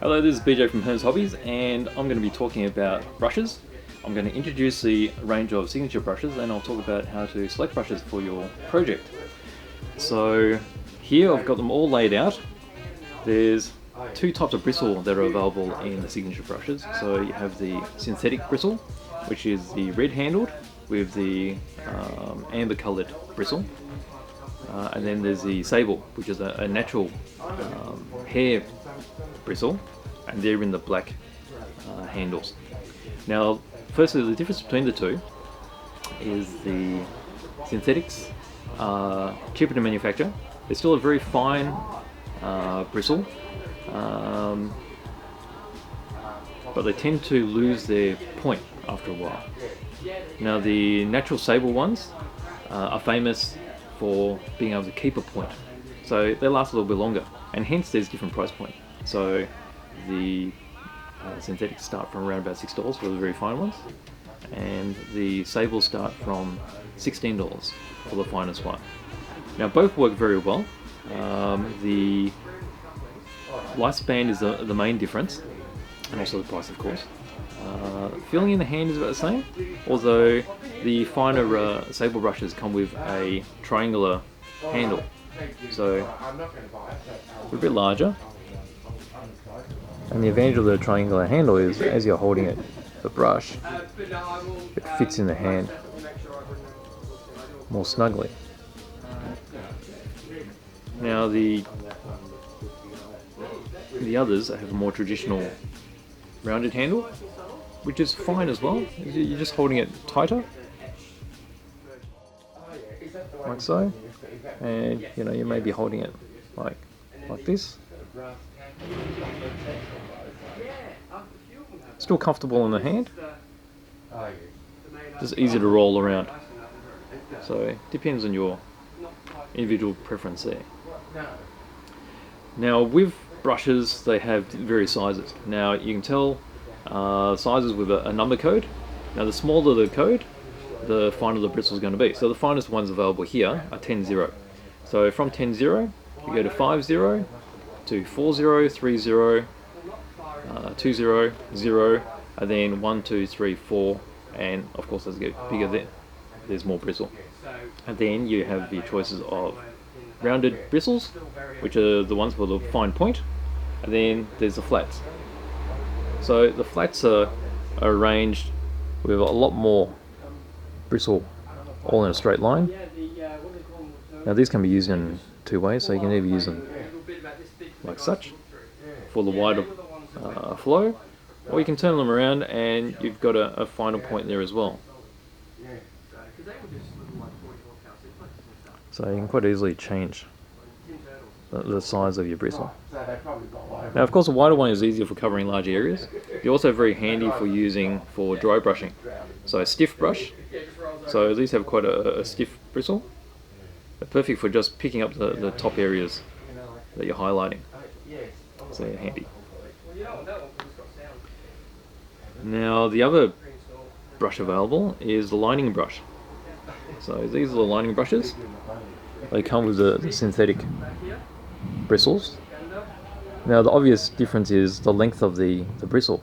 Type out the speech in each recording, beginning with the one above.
Hello, this is BJ from Hearns Hobbies, and I'm going to be talking about brushes. I'm going to introduce the range of signature brushes, and I'll talk about how to select brushes for your project. So here I've got them all laid out. There's two types of bristle that are available in the signature brushes. So you have the synthetic bristle, which is the red handled with the amber coloured bristle. And then there's the sable, which is a natural hair bristle, and they're in the black handles. Now, firstly, the difference between the two is the synthetics are cheaper to manufacture. They're still a very fine bristle, but they tend to lose their point after a while. Now, the natural sable ones are famous for being able to keep a point, so they last a little bit longer, and hence there's different price point. So the synthetics start from around about $6 for the very fine ones, and the sables start from $16 for the finest one. Now both work very well. The lifespan is the main difference, and also the price, of course. Feeling in the hand is about the same, although the finer sable brushes come with a triangular handle, so a bit larger. And the advantage of the triangular handle is, as you're holding it, the brush, it fits in the hand more snugly. Now the others have a more traditional rounded handle, which is fine as well. You're just holding it tighter, like so, and you may be holding it like this. Still comfortable in the hand, just easy to roll around. So it depends on your individual preference there. Now with brushes, they have various sizes. Now you can tell sizes with a number code. Now the smaller the code, the finer the bristle is going to be. So the finest ones available here are 10-0. So from 10-0, you go to 5-0, to 4-0, 3-0, 2-0, 0, and then 1, 2, 3, 4, and of course as you get bigger there's more bristle. And then you have the choices of rounded bristles, which are the ones with a fine point, and then there's the flats. So the flats are arranged with a lot more bristle all in a straight line. Now these can be used in two ways, so you can either use them like such for the wider flow, or you can turn them around and you've got a final point there as well. So you can quite easily change the size of your bristle. Now of course a wider one is easier for covering large areas. They're also very handy for using for dry brushing. So a stiff brush, so these have quite a stiff bristle. They're perfect for just picking up the top areas that you're highlighting. So they're handy. Now the other brush available is the lining brush. So these are the lining brushes. They come with the synthetic bristles. Now the obvious difference is the length of the bristle.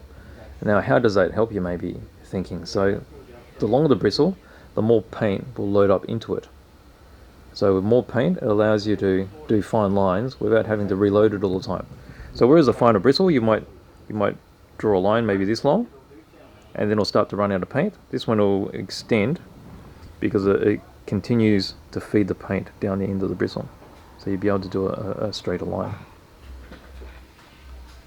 Now how does that help, you may be thinking? So the longer the bristle, the more paint will load up into it. So with more paint, it allows you to do fine lines without having to reload it all the time. So whereas a finer bristle, you might draw a line maybe this long, and then it'll start to run out of paint. This one will extend because it continues to feed the paint down the end of the bristle. So you'll be able to do a straighter line.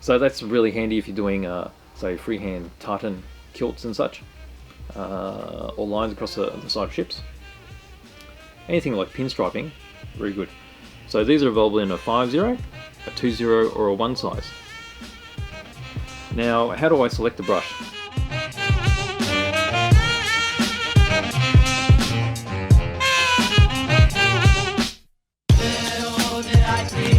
So that's really handy if you're doing, say, freehand tartan kilts and such, or lines across the side of ships. Anything like pinstriping, very good. So these are available in a 5-0, a 2-0, or a 1 size. Now, how do I select the brush? Little did I see